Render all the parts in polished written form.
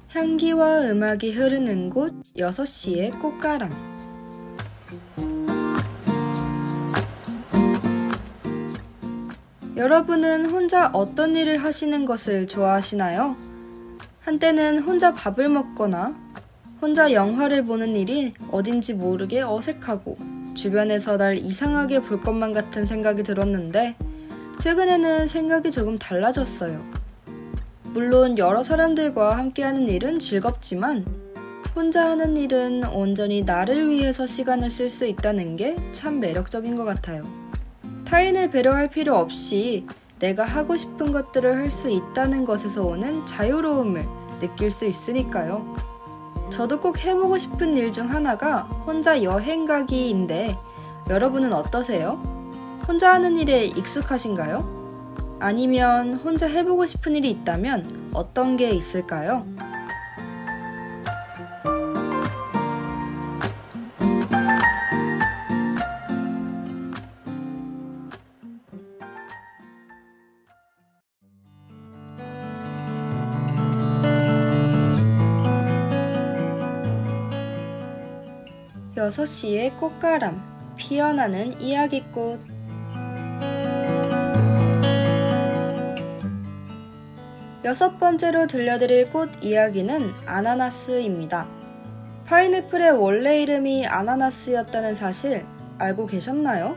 향기와 음악이 흐르는 곳 6시의 꽃가람. 여러분은 혼자 어떤 일을 하시는 것을 좋아하시나요? 한때는 혼자 밥을 먹거나 혼자 영화를 보는 일이 어딘지 모르게 어색하고 주변에서 날 이상하게 볼 것만 같은 생각이 들었는데 최근에는 생각이 조금 달라졌어요. 물론 여러 사람들과 함께하는 일은 즐겁지만 혼자 하는 일은 온전히 나를 위해서 시간을 쓸 수 있다는 게 참 매력적인 것 같아요. 타인을 배려할 필요 없이 내가 하고 싶은 것들을 할 수 있다는 것에서 오는 자유로움을 느낄 수 있으니까요. 저도 꼭 해보고 싶은 일 중 하나가 혼자 여행 가기인데 여러분은 어떠세요? 혼자 하는 일에 익숙하신가요? 아니면 혼자 해보고 싶은 일이 있다면 어떤 게 있을까요? 여섯 시의 꽃가람, 피어나는 이야기꽃. 여섯 번째로 들려드릴 꽃 이야기는 아나나스입니다. 파인애플의 원래 이름이 아나나스였다는 사실 알고 계셨나요?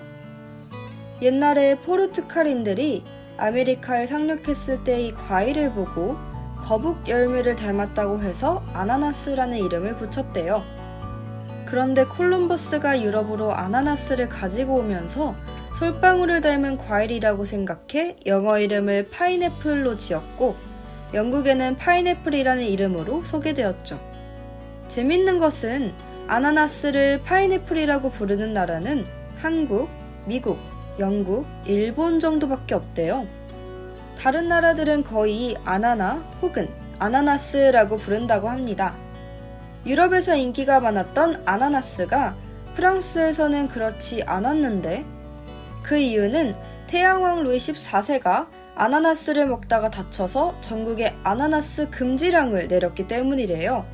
옛날에 포르투갈인들이 아메리카에 상륙했을 때 이 과일을 보고 거북 열매를 닮았다고 해서 아나나스라는 이름을 붙였대요. 그런데 콜럼버스가 유럽으로 아나나스를 가지고 오면서 솔방울을 닮은 과일이라고 생각해 영어 이름을 파인애플로 지었고 영국에는 파인애플이라는 이름으로 소개되었죠. 재밌는 것은 아나나스를 파인애플이라고 부르는 나라는 한국, 미국, 영국, 일본 정도밖에 없대요. 다른 나라들은 거의 아나나 혹은 아나나스라고 부른다고 합니다. 유럽에서 인기가 많았던 아나나스가 프랑스에서는 그렇지 않았는데 그 이유는 태양왕 루이 14세가 아나나스를 먹다가 다쳐서 전국에 아나나스 금지령을 내렸기 때문이래요.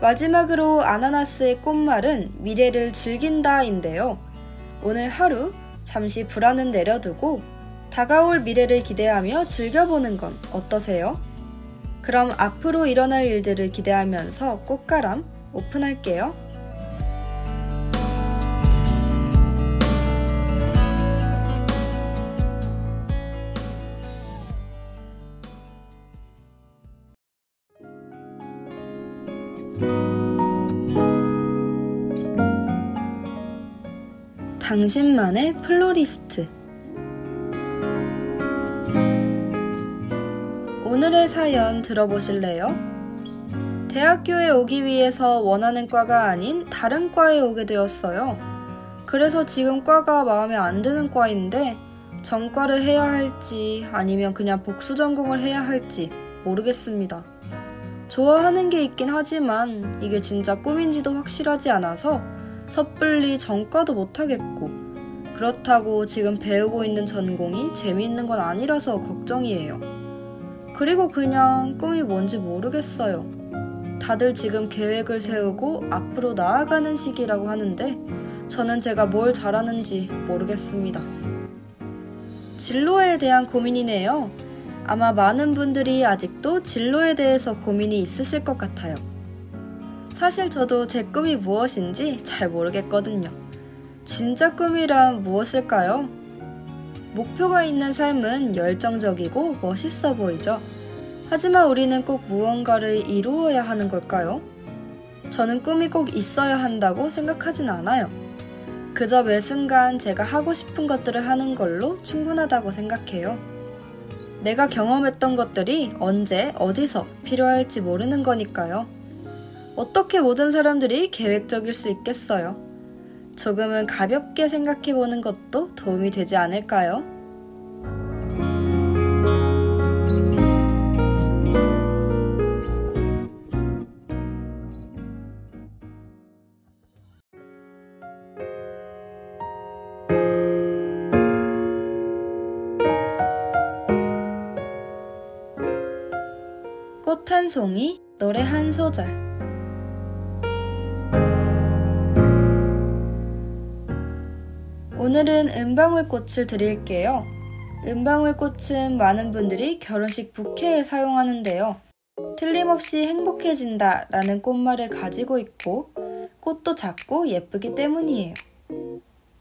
마지막으로 아나나스의 꽃말은 미래를 즐긴다인데요. 오늘 하루 잠시 불안은 내려두고 다가올 미래를 기대하며 즐겨보는 건 어떠세요? 그럼 앞으로 일어날 일들을 기대하면서 꽃가람 오픈할게요. 당신만의 플로리스트. 오늘의 사연 들어보실래요? 대학교에 오기 위해서 원하는 과가 아닌 다른 과에 오게 되었어요. 그래서 지금 과가 마음에 안 드는 과인데 전과를 해야 할지 아니면 그냥 복수 전공을 해야 할지 모르겠습니다. 좋아하는 게 있긴 하지만 이게 진짜 꿈인지도 확실하지 않아서 섣불리 전과도 못하겠고 그렇다고 지금 배우고 있는 전공이 재미있는 건 아니라서 걱정이에요. 그리고 그냥 꿈이 뭔지 모르겠어요. 다들 지금 계획을 세우고 앞으로 나아가는 시기라고 하는데 저는 제가 뭘 잘하는지 모르겠습니다. 진로에 대한 고민이네요. 아마 많은 분들이 아직도 진로에 대해서 고민이 있으실 것 같아요. 사실 저도 제 꿈이 무엇인지 잘 모르겠거든요. 진짜 꿈이란 무엇일까요? 목표가 있는 삶은 열정적이고 멋있어 보이죠. 하지만 우리는 꼭 무언가를 이루어야 하는 걸까요? 저는 꿈이 꼭 있어야 한다고 생각하진 않아요. 그저 매 순간 제가 하고 싶은 것들을 하는 걸로 충분하다고 생각해요. 내가 경험했던 것들이 언제 어디서 필요할지 모르는 거니까요. 어떻게 모든 사람들이 계획적일 수 있겠어요? 조금은 가볍게 생각해보는 것도 도움이 되지 않을까요? 꽃 한 송이, 노래 한 소절. 오늘은 은방울꽃을 드릴게요. 은방울꽃은 많은 분들이 결혼식 부케에 사용하는데요. 틀림없이 행복해진다 라는 꽃말을 가지고 있고 꽃도 작고 예쁘기 때문이에요.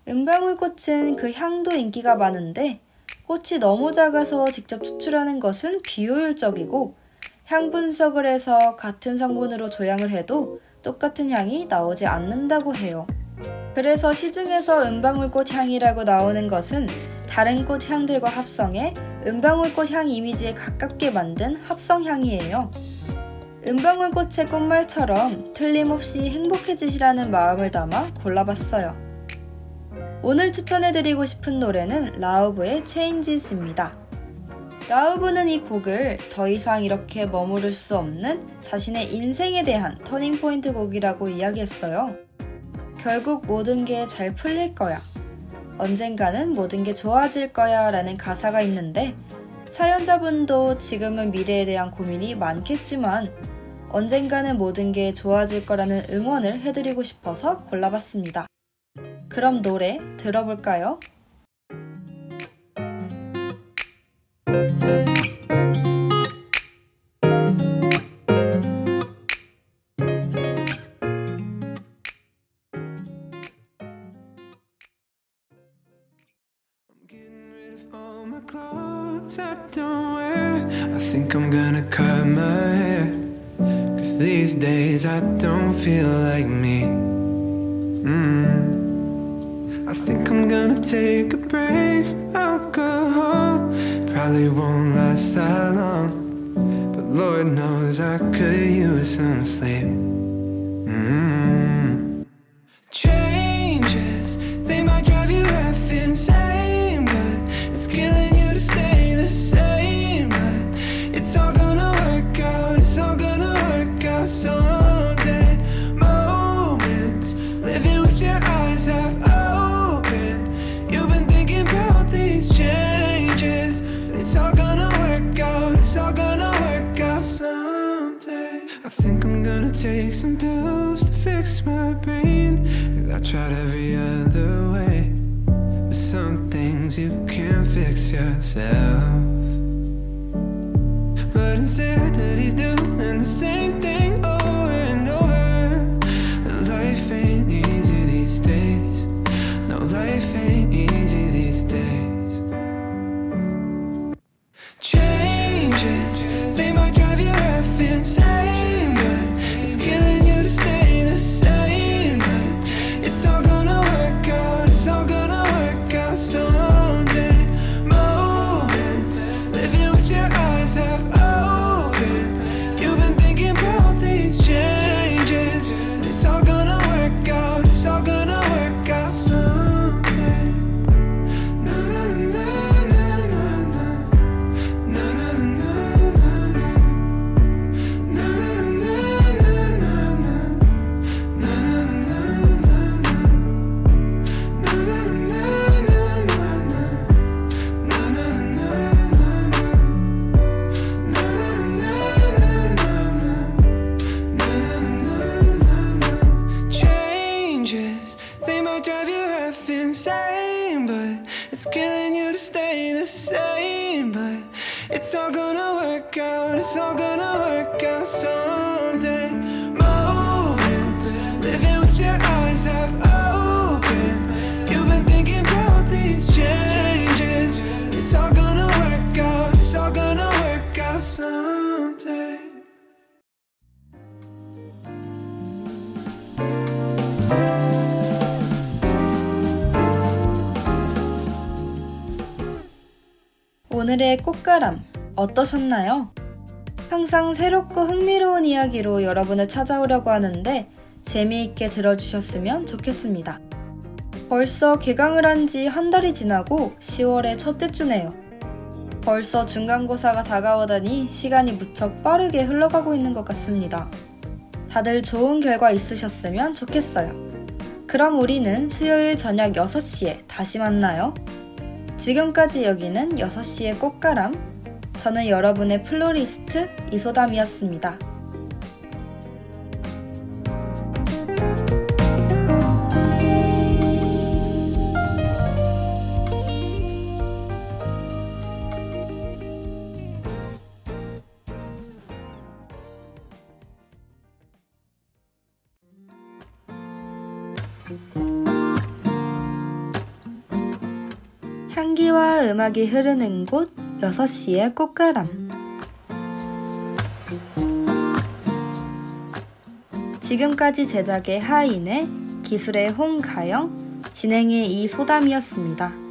은방울꽃은 그 향도 인기가 많은데 꽃이 너무 작아서 직접 추출하는 것은 비효율적이고 향 분석을 해서 같은 성분으로 조향을 해도 똑같은 향이 나오지 않는다고 해요. 그래서 시중에서 은방울꽃 향이라고 나오는 것은 다른 꽃 향들과 합성해 은방울꽃 향 이미지에 가깝게 만든 합성향이에요. 은방울꽃의 꽃말처럼 틀림없이 행복해지시라는 마음을 담아 골라봤어요. 오늘 추천해드리고 싶은 노래는 라우브의 Changes입니다. 라우브는 이 곡을 더 이상 이렇게 머무를 수 없는 자신의 인생에 대한 터닝포인트 곡이라고 이야기했어요. 결국 모든 게 잘 풀릴 거야. 언젠가는 모든 게 좋아질 거야 라는 가사가 있는데 사연자분도 지금은 미래에 대한 고민이 많겠지만 언젠가는 모든 게 좋아질 거라는 응원을 해드리고 싶어서 골라봤습니다. 그럼 노래 들어볼까요? I don't wear. I think I'm gonna cut my hair, 'cause these days I don't feel like me. I think I'm gonna take a break from alcohol. Probably won't last that long, but Lord knows I could use some sleep. Changes, they might drive you half insane, but it's killing you to stay the same. But it's all gonna work out, it's all gonna work out someday. Moments, living with your eyes half open. You've been thinking about these changes. It's all gonna work out, it's all gonna work out someday. I think I'm gonna take some pills to fix my brain, 'cause I tried every other way, but some things you can't fix yourself. But insanity's doing the same thing over and over, and life ain't easy these days. No, life ain't easy these days. Changes, they might drive you half insane, but it's killing you to stay the same. But it's all gonna work out, it's all gonna work out someday. Moments, living with your eyes half open. You've been thinking about these changes. It's all gonna work out, it's all gonna work out someday. Na na na na na na. Na na na na na. Na na na na na na. Na na na na na. Na na na na na na. Na na na na na. Na na na na na. Changes, they might drive you half insane, but it's killing you to stay the same. But it's all gonna work out, it's all gonna work out someday. Moments, living with your eyes half open. You've been thinking about these changes. It's all gonna work out, it's all gonna work out someday. 오늘의 꽃가람 어떠셨나요? 항상 새롭고 흥미로운 이야기로 여러분을 찾아오려고 하는데 재미있게 들어주셨으면 좋겠습니다. 벌써 개강을 한 지 한 달이 지나고 10월의 첫째 주네요. 벌써 중간고사가 다가오다니 시간이 무척 빠르게 흘러가고 있는 것 같습니다. 다들 좋은 결과 있으셨으면 좋겠어요. 그럼 우리는 수요일 저녁 6시에 다시 만나요. 지금까지 여기는 6시의 꽃가람, 저는 여러분의 플로리스트 이소담이었습니다. 향기와 음악이 흐르는 곳 6시의 꽃가람. 지금까지 제작의 하인의, 기술의 홍가영, 진행의 이소담이었습니다.